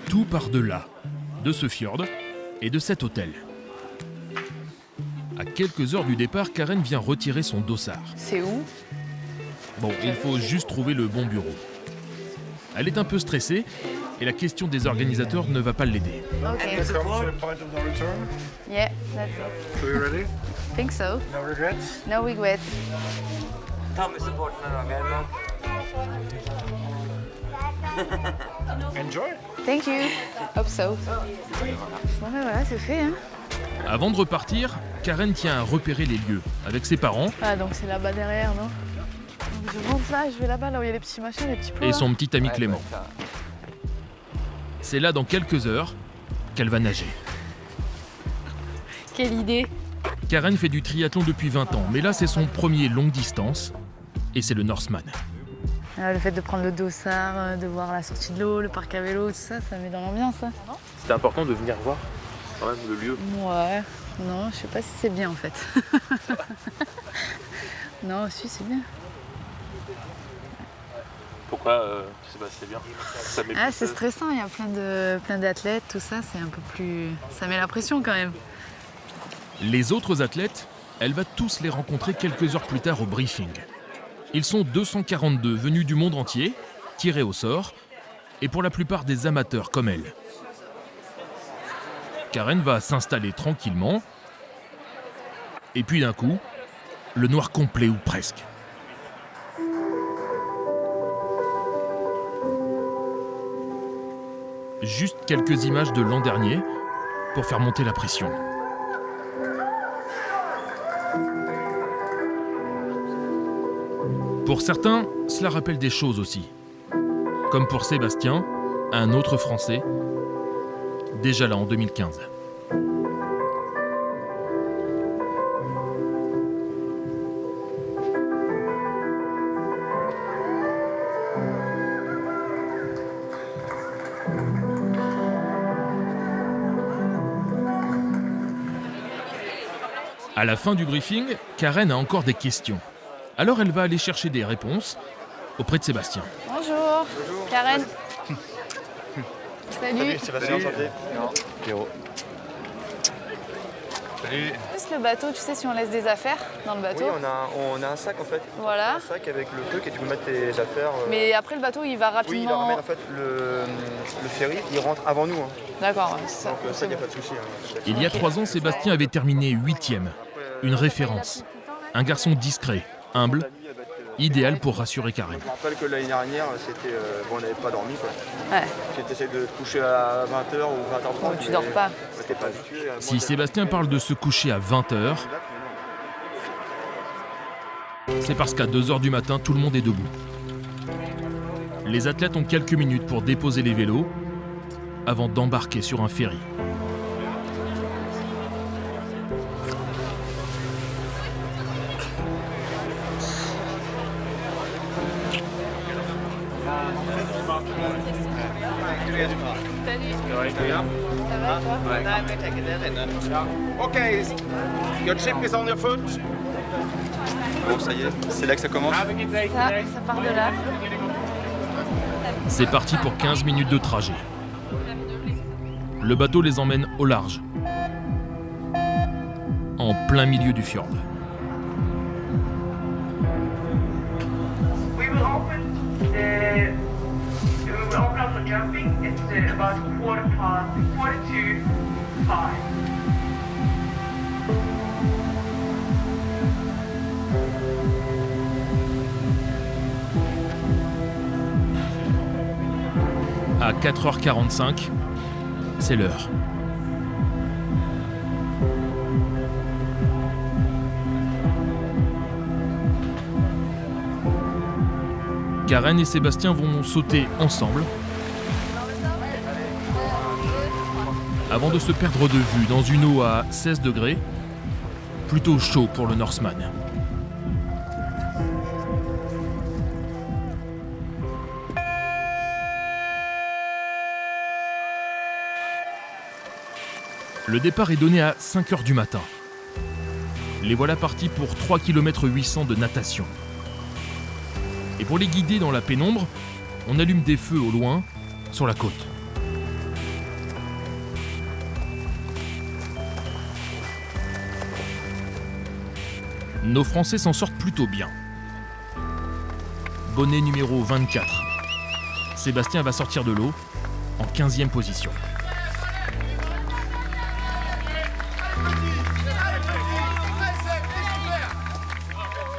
tout part de là, de ce fjord et de cet hôtel. À quelques heures du départ, Karen vient retirer son dossard. C'est où? Bon, il faut juste trouver le bon bureau. Elle est un peu stressée et la question des organisateurs ne va pas l'aider. Okay. Yeah, that's it. So you ready? Think so. No regrets? No regrets. Ta med support med Enjoy. Thank you. Hope so. Bon ben voilà, c'est fait. Hein. Avant de repartir, Karen tient à repérer les lieux avec ses parents Ah donc c'est là-bas derrière, non? Donc je monte là, je vais là-bas, là où il y a les petits machins, les petits pots. et là. son petit ami Clément. C'est là dans quelques heures qu'elle va nager. Quelle idée! Karen fait du triathlon depuis 20 ans, mais là c'est son premier longue distance et c'est le Norseman. Ah, le fait de prendre le dossard, de voir la sortie de l'eau, le parc à vélo, tout ça, ça met dans l'ambiance. Hein. C'était important de venir voir quand même le lieu. Ouais, non, je sais pas si c'est bien en fait. Non, si, c'est bien. Pourquoi tu sais pas si c'est bien? Ça met Ah, c'est stressant, il y a plein d'athlètes, tout ça, c'est un peu plus. Ça met la pression quand même. Les autres athlètes, elle va tous les rencontrer quelques heures plus tard au briefing. Ils sont 242 venus du monde entier, tirés au sort, et pour la plupart des amateurs comme elle. Karen va s'installer tranquillement, et puis d'un coup, le noir complet ou presque. Juste quelques images de l'an dernier pour faire monter la pression. Pour certains, cela rappelle des choses aussi. Comme pour Sébastien, un autre Français, déjà là en 2015. À la fin du briefing, Karen a encore des questions. Alors elle va aller chercher des réponses auprès de Sébastien. Bonjour, Karen. Salut. Sébastien, enchanté. Pierrot. Salut. Juste le bateau, tu sais, si on laisse des affaires dans le bateau. Oui, on a un sac en fait. Voilà. Un sac avec le truc et tu peux mettre tes affaires. Mais après, le bateau, il va rapidement. Oui, il en ramène en fait le ferry, il rentre avant nous. Hein. D'accord, ouais, c'est ça. Donc ça, il n'y a pas de souci. Hein. Il y a 3 ans, Sébastien avait terminé 8e. Une référence. Un garçon discret, humble, idéal pour rassurer Karen. Je me rappelle que l'année dernière, c'était, bon, on n'avait pas dormi quoi. Ouais. Tu essayé de te coucher à 20h ou 20h30. Ouais, tu dors pas. T'es pas habitué. Si Sébastien parle de se coucher à 20h, c'est parce qu'à 2h du matin, tout le monde est debout. Les athlètes ont quelques minutes pour déposer les vélos avant d'embarquer sur un ferry. Okay, your chip is on your foot. Bon, ça y est, c'est là que ça commence. Have a good day Ça, today. ça part de là. C'est parti pour 15 minutes de trajet. Le bateau les emmène au large, en plein milieu du fjord. We will open up for jumping. It's about 5. À 4h45, c'est l'heure. Karen et Sébastien vont sauter ensemble avant de se perdre de vue dans une eau à 16 degrés, plutôt chaud pour le Norseman. Le départ est donné à 5h du matin. Les voilà partis pour 3 km 800 de natation. Et pour les guider dans la pénombre, on allume des feux au loin, sur la côte. Nos Français s'en sortent plutôt bien. Bonnet numéro 24. Sébastien va sortir de l'eau en 15e position.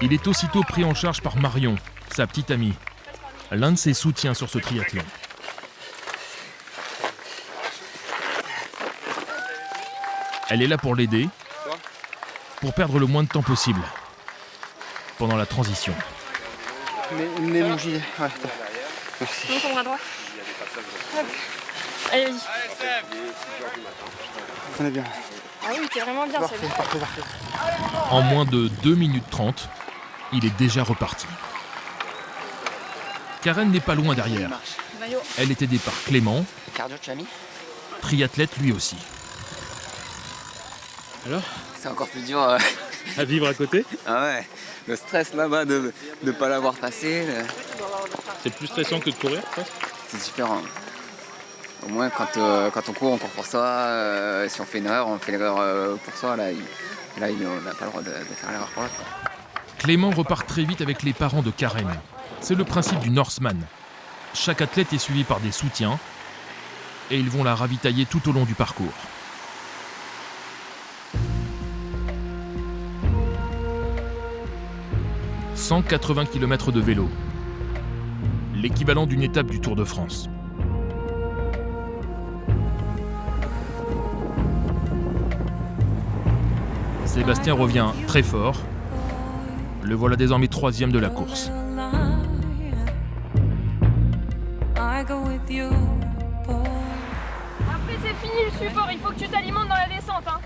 Il est aussitôt pris en charge par Marion, sa petite amie, l'un de ses soutiens sur ce triathlon. Elle est là pour l'aider, pour perdre le moins de temps possible pendant la transition. Mais mon gilet, ouais, attends. Merci. Donc on bras droit. Hop. Allez, vas-y. On est bien. Ah oui, t'es vraiment bien, Parfait, Seb. parfait, parfait. En moins de 2 minutes 30, il est déjà reparti. Karen n'est pas loin derrière. Maillot. Elle est aidée par Clément, Cardio, tu l'as mis? triathlète lui aussi. Alors, C'est encore plus dur. à vivre à côté? Ah ouais, le stress là-bas de ne pas l'avoir passé, C'est plus stressant que de courir, presque? c'est différent. Au moins quand on court pour soi, si on fait une erreur, on fait l'erreur pour soi. Là, on n'a pas le droit de faire l'erreur pour l'autre. Clément repart très vite avec les parents de Karen. C'est le principe du Norseman. Chaque athlète est suivi par des soutiens et ils vont la ravitailler tout au long du parcours. « 180 km de vélo, l'équivalent d'une étape du Tour de France. Sébastien revient très fort. Le voilà désormais 3e de la course. Après, c'est fini le support. Il faut que tu t'alimentes dans la descente. Hein.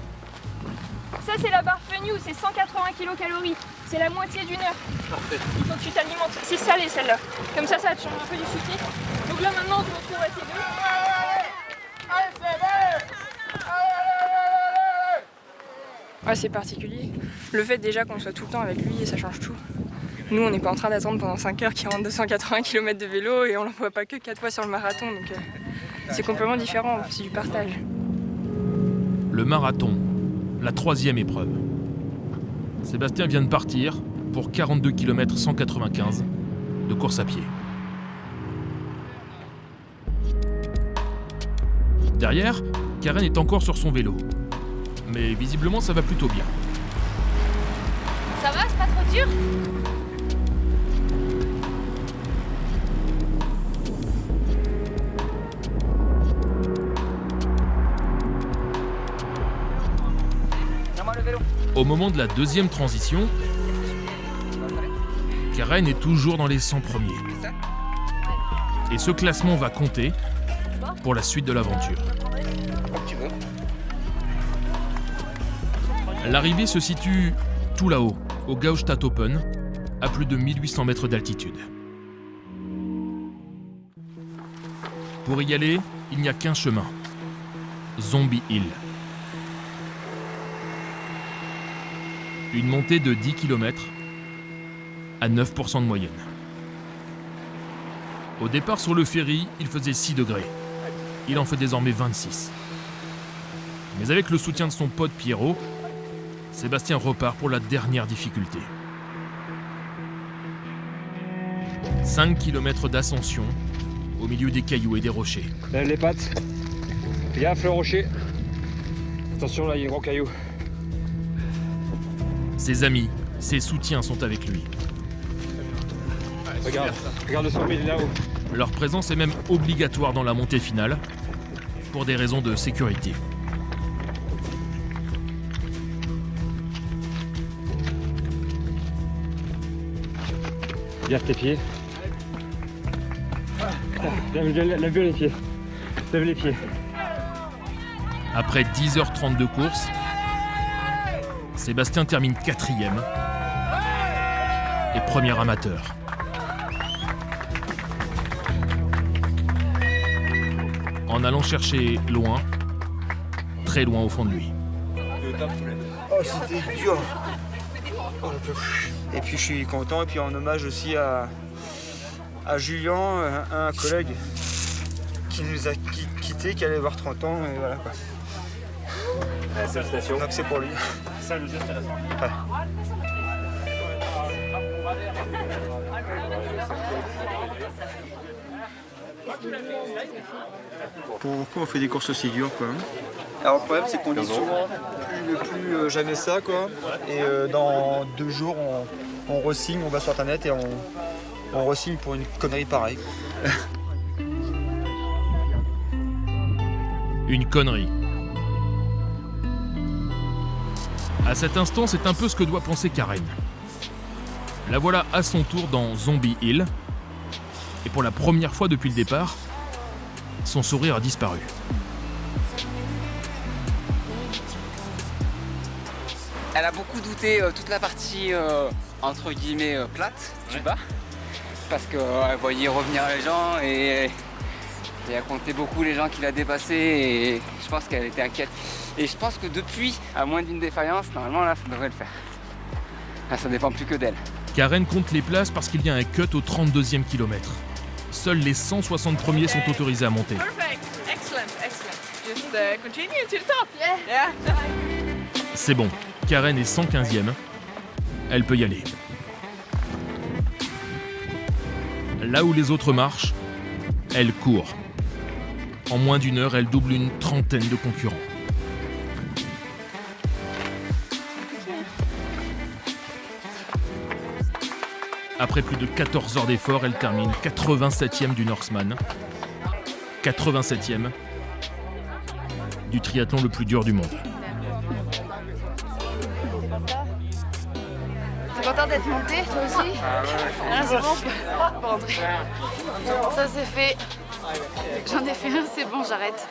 Ça, c'est la barre Fenue, c'est 180 kcal. C'est la moitié d'une heure. Parfait. Il faut que tu t'alimentes. C'est salé celle-là. Comme ça te change un peu du soufflet. Donc là, maintenant, on se retrouve à ces deux. Ouais, c'est particulier. Le fait déjà qu'on soit tout le temps avec lui, ça change tout. Nous, on n'est pas en train d'attendre pendant 5 heures qu'il rentre 280 km de vélo et on l'en voit pas que 4 fois sur le marathon. Donc c'est complètement différent, c'est du partage. Le marathon, la 3e épreuve. Sébastien vient de partir pour 42 km 195 de course à pied. Derrière, Karen est encore sur son vélo. Mais visiblement, ça va plutôt bien. Ça va, c'est pas trop dur? Au moment de la 2e transition, Karen est toujours dans les 100 premiers. Et ce classement va compter pour la suite de l'aventure. L'arrivée se situe tout là-haut, au Gaustad Open, à plus de 1800 mètres d'altitude. Pour y aller, il n'y a qu'un chemin, Zombie Hill. Une montée de 10 km à 9% de moyenne. Au départ sur le ferry, il faisait 6 degrés. Il en fait désormais 26. Mais avec le soutien de son pote Pierrot, Sébastien repart pour la dernière difficulté. 5 km d'ascension au milieu des cailloux et des rochers. Lève les pattes. Fais gaffe le rocher. Attention là, il y a un gros caillou. Ses amis, ses soutiens sont avec lui. Regarde le sommet, il est là-haut. Leur présence est même obligatoire dans la montée finale, pour des raisons de sécurité. Garde tes pieds. Lève bien les pieds. Lève les pieds. Après 10h30 de course, Sébastien termine 4e et premier amateur. En allant chercher loin, très loin au fond de lui. Oh, c'était dur. Oh, et puis je suis content, et puis en hommage aussi à Julien, un collègue qui nous a quittés, qui allait avoir 30 ans, et voilà quoi. Félicitations. Donc c'est pour lui. Ça, le geste à la fin. Ouais. Pourquoi on fait des courses aussi dures, quoi? Alors le problème, c'est qu'on dit souvent plus jamais ça, quoi. Et dans 2 jours, on re-signe, on va sur internet et on re-signe pour une connerie pareille. Une connerie. À cet instant, c'est un peu ce que doit penser Karen. La voilà à son tour dans Zombie Hill. Et pour la première fois depuis le départ, son sourire a disparu. Elle a beaucoup douté toute la partie entre guillemets plate du bas. Parce qu'elle voyait revenir les gens et elle comptait beaucoup les gens qui la dépassaient et je pense qu'elle était inquiète. Et je pense que depuis, à moins d'une défaillance, normalement là ça devrait le faire. Là ça dépend plus que d'elle. Karen compte les places parce qu'il y a un cut au 32e kilomètre. Seuls les 160 premiers sont autorisés à monter. Perfect, excellent, excellent. Just continue to the top. Yeah. C'est bon, Karen est 115e. Elle peut y aller. Là où les autres marchent, elle court. En moins d'1 heure, elle double une trentaine de concurrents. Après plus de 14 heures d'effort, elle termine 87e du Norseman. 87e du triathlon le plus dur du monde. T'es content d'être monté, toi aussi? Ah, c'est bon, on peut rentrer. Ça c'est fait. J'en ai fait un, c'est bon, j'arrête.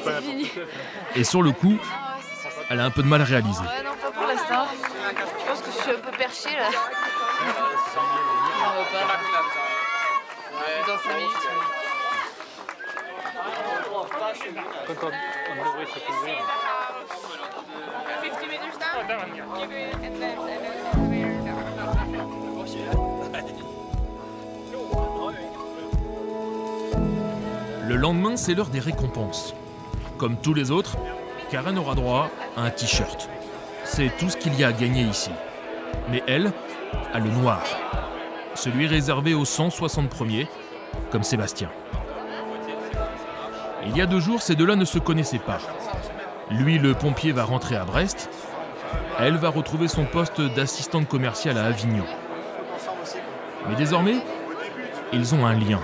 C'est fini. Et sur le coup, elle a un peu de mal à réaliser. Ouais, non, pas pour l'instant. Je pense que je suis un peu perché là. On va pas. Dans 5 minutes. Quand on devrait se couvrir. 50 meters down. You go and then Le lendemain, c'est l'heure des récompenses. Comme tous les autres, Karen aura droit à un t-shirt. C'est tout ce qu'il y a à gagner ici. Mais elle a le noir. Celui réservé aux 160 premiers, comme Sébastien. Il y a 2 jours, ces deux-là ne se connaissaient pas. Lui, le pompier, va rentrer à Brest. Elle va retrouver son poste d'assistante commerciale à Avignon. Mais désormais, ils ont un lien.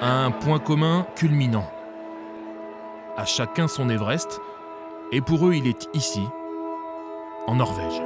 Un point commun culminant. À chacun son Everest, et pour eux, il est ici, en Norvège.